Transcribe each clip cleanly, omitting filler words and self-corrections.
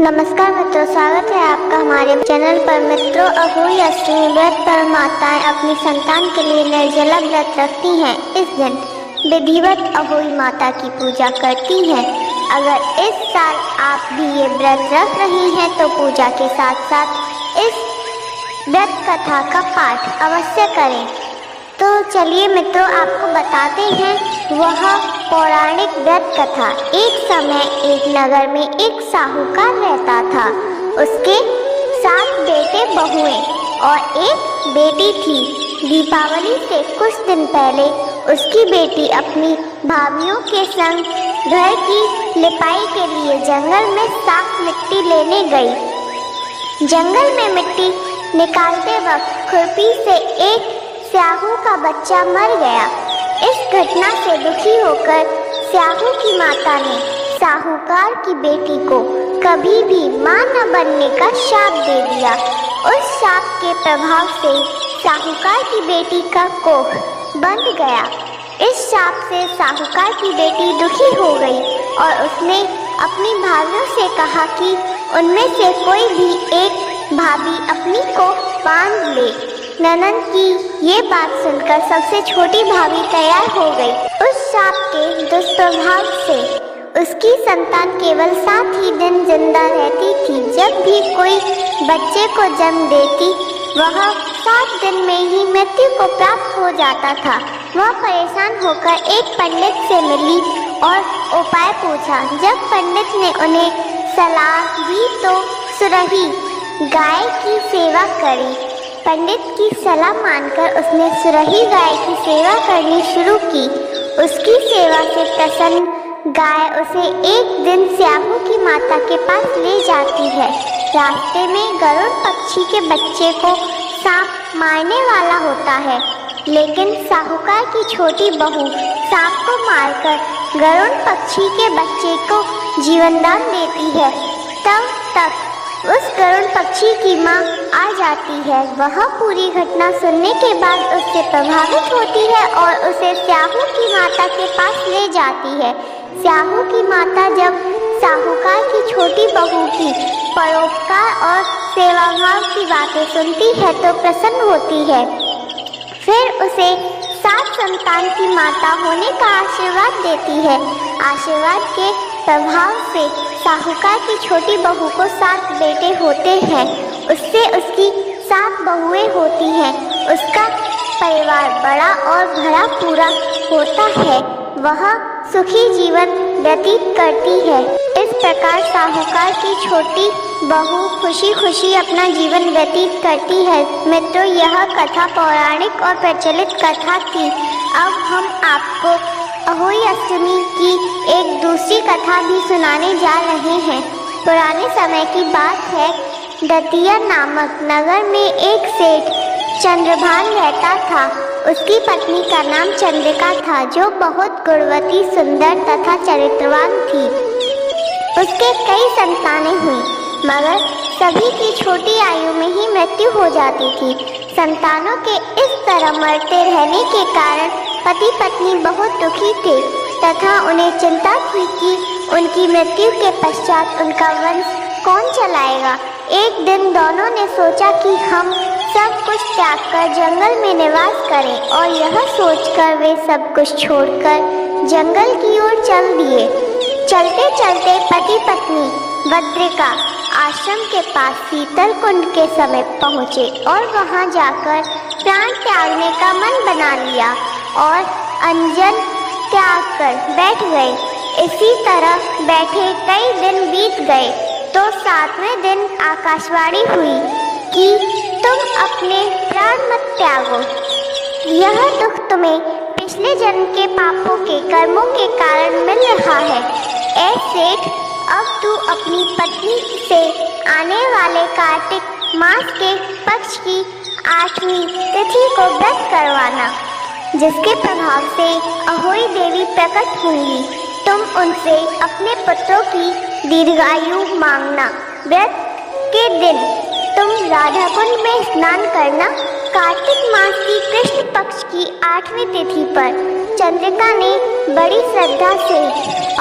नमस्कार मित्रों, स्वागत है आपका हमारे चैनल पर। मित्रों, अहोई अष्टमी व्रत पर माताएं अपनी संतान के लिए निर्जला व्रत रखती हैं। इस दिन विधिवत अहोई माता की पूजा करती हैं। अगर इस साल आप भी ये व्रत रख रही हैं तो पूजा के साथ साथ इस व्रत कथा का पाठ अवश्य करें। तो चलिए मित्रों, आपको बताते हैं वह पौराणिक व्रत कथा। एक समय एक नगर में एक साहूकार रहता था। उसके 7 बेटे बहुएं और एक बेटी थी। दीपावली से कुछ दिन पहले उसकी बेटी अपनी भाभियों के संग घर की लिपाई के लिए जंगल में साफ मिट्टी लेने गई। जंगल में मिट्टी निकालते वक्त खुरपी से एक स्याहू का बच्चा मर गया। इस घटना से दुखी होकर स्याहू की माता ने साहूकार की बेटी को कभी भी मां न बनने का शाप दे दिया। उस शाप के प्रभाव से साहूकार की बेटी का कोख बंध गया। इस शाप से साहूकार की बेटी दुखी हो गई और उसने अपनी भाभियों से कहा कि उनमें से कोई भी एक भाभी अपनी कोख बांध ले। ननद की ये बात सुनकर सबसे छोटी भाभी तैयार हो गई। उस शाप के दुष्प्रभाव से उसकी संतान केवल 7 ही दिन जिंदा रहती थी। जब भी कोई बच्चे को जन्म देती वह 7 दिन में ही मृत्यु को प्राप्त हो जाता था। वह परेशान होकर एक पंडित से मिली और उपाय पूछा। जब पंडित ने उन्हें सलाह दी तो सुरही गाय की सेवा करी। पंडित की सलाह मानकर उसने सुरही गाय की सेवा करनी शुरू की। उसकी सेवा से प्रसन्न गाय उसे एक दिन स्याहू की माता के पास ले जाती है। रास्ते में गरुड़ पक्षी के बच्चे को सांप मारने वाला होता है, लेकिन साहूकार की छोटी बहू सांप को मारकर गरुड़ पक्षी के बच्चे को जीवनदान देती है। तब तक उस गरुड़ पक्षी की माँ आ जाती है। वह पूरी घटना सुनने के बाद उससे प्रभावित होती है और उसे स्याहू की माता के पास ले जाती है। स्याहू की माता जब साहूकार की छोटी बहू की परोपकार और सेवाभाव की बातें सुनती है तो प्रसन्न होती है। फिर उसे 7 संतान की माता होने का आशीर्वाद देती है। आशीर्वाद के प्रभाव से साहूकार की छोटी बहू को 7 बेटे होते हैं। उससे उसकी 7 बहुएं होती हैं। उसका परिवार बड़ा और भरा पूरा होता है। वह सुखी जीवन व्यतीत करती है। इस प्रकार साहूकार की छोटी बहू खुशी खुशी अपना जीवन व्यतीत करती है। मित्रों, यह कथा पौराणिक और प्रचलित कथा थी। अब हम आपको अहोई अष्टमी की एक दूसरी कथा भी सुनाने जा रहे हैं। पुराने समय की बात है। दतिया नामक नगर में एक सेठ चंद्रभान रहता था। उसकी पत्नी का नाम चंद्रिका था, जो बहुत गुणवती, सुंदर तथा चरित्रवान थी। उसके कई संतानें हुई, मगर सभी की छोटी आयु में ही मृत्यु हो जाती थी। संतानों के इस तरह मरते रहने के कारण पति पत्नी बहुत दुखी थे तथा उन्हें चिंता थी कि उनकी मृत्यु के पश्चात उनका वंश कौन चलाएगा। एक दिन दोनों ने सोचा कि हम सब कुछ त्याग कर जंगल में निवास करें, और यह सोचकर वे सब कुछ छोड़कर जंगल की ओर चल दिए। चलते चलते पति पत्नी बद्रिका आश्रम के पास शीतल कुंड के समीप पहुँचे और वहाँ जाकर प्राण त्यागने का मन बना लिया और अंजन त्याग कर बैठ गए। इसी तरह बैठे कई दिन बीत गए तो 7वें दिन आकाशवाणी हुई कि तुम अपने प्राण मत त्यागो। यह दुख तुम्हें पिछले जन्म के पापों के कर्मों के कारण मिल रहा है। ऐ सेठ, अब तू अपनी पत्नी से आने वाले कार्तिक मास के पक्ष की 8वीं तिथि को व्रत करवाना, जिसके प्रभाव से अहोई देवी प्रकट होंगी। तुम उनसे अपने पुत्रों की दीर्घायु मांगना। व्रत के दिन तुम राधा कुंड में स्नान करना। कार्तिक मास की कृष्ण पक्ष की 8वीं तिथि पर चंद्रिका ने बड़ी श्रद्धा से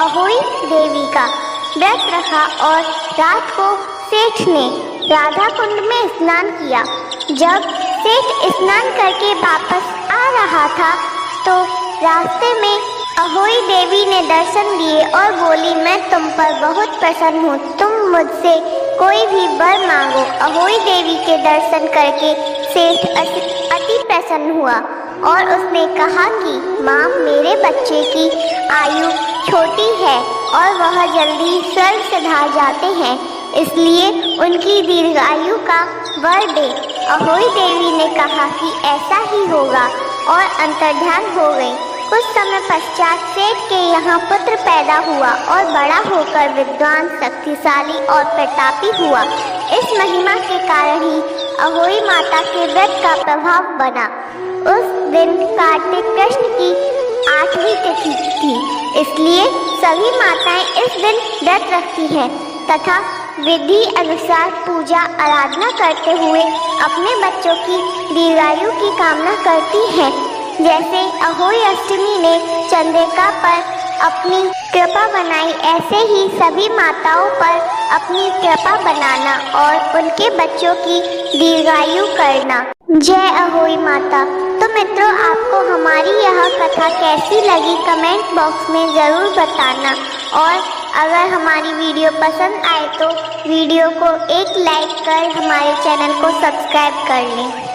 अहोई देवी का व्रत रखा और रात को सेठ ने राधा कुंड में स्नान किया। जब सेठ स्नान करके वापस आ रहा था तो रास्ते में अहोई देवी ने दर्शन दिए और बोली, मैं तुम पर बहुत प्रसन्न हूँ, तुम मुझसे कोई भी वर मांगो। अहोई देवी के दर्शन करके सेठ अति प्रसन्न हुआ और उसने कहा कि माँ, मेरे बच्चे की आयु छोटी है और वह जल्दी स्वर्ग सिधार जाते हैं, इसलिए उनकी दीर्घायु का वर दे। अहोई देवी ने कहा कि ऐसा ही होगा और अंतर्ध्यान हो गई। कुछ समय पश्चात सेठ के यहाँ पुत्र पैदा हुआ और बड़ा होकर विद्वान, शक्तिशाली और प्रतापी हुआ। इस महिमा के कारण ही अहोई माता के व्रत का प्रभाव बना। उस दिन कार्तिक कृष्ण की 8वीं तिथि थी, इसलिए सभी माताएं इस दिन व्रत रखती हैं तथा विधि अनुसार पूजा आराधना करते हुए अपने बच्चों की दीर्घायु की कामना करती हैं। जैसे अहोई अष्टमी ने चंद्रिका पर अपनी कृपा बनाई, ऐसे ही सभी माताओं पर अपनी कृपा बनाना और उनके बच्चों की दीर्घायु करना। जय अहोई माता। तो मित्रों, आपको हमारी यह कथा कैसी लगी कमेंट बॉक्स में ज़रूर बताना और अगर हमारी वीडियो पसंद आए तो वीडियो को एक लाइक कर हमारे चैनल को सब्सक्राइब कर लें।